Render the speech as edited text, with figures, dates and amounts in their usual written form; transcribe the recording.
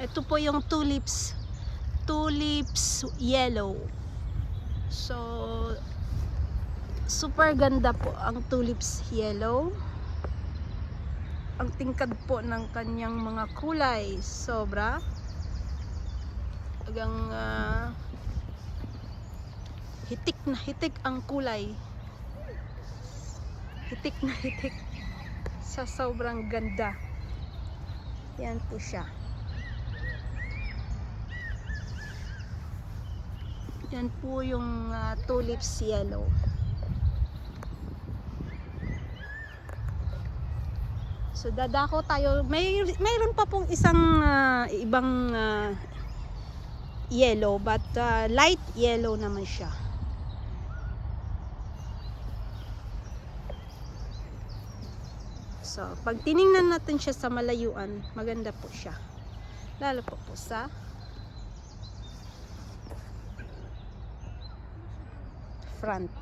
Ito po yung tulips. Tulips yellow. So, super ganda po ang tulips yellow. Ang tingkad po ng kanyang mga kulay. Sobra. Hanggang hitik na hitik ang kulay. Hitik na hitik. Sa sobrang ganda. Yan po siya. Yan po yung tulips yellow. So dadako tayo. Mayroon pa pong isang ibang yellow, but light yellow naman siya. So pag tiningnan natin siya sa malayuan, maganda po siya. Lalo po sa front.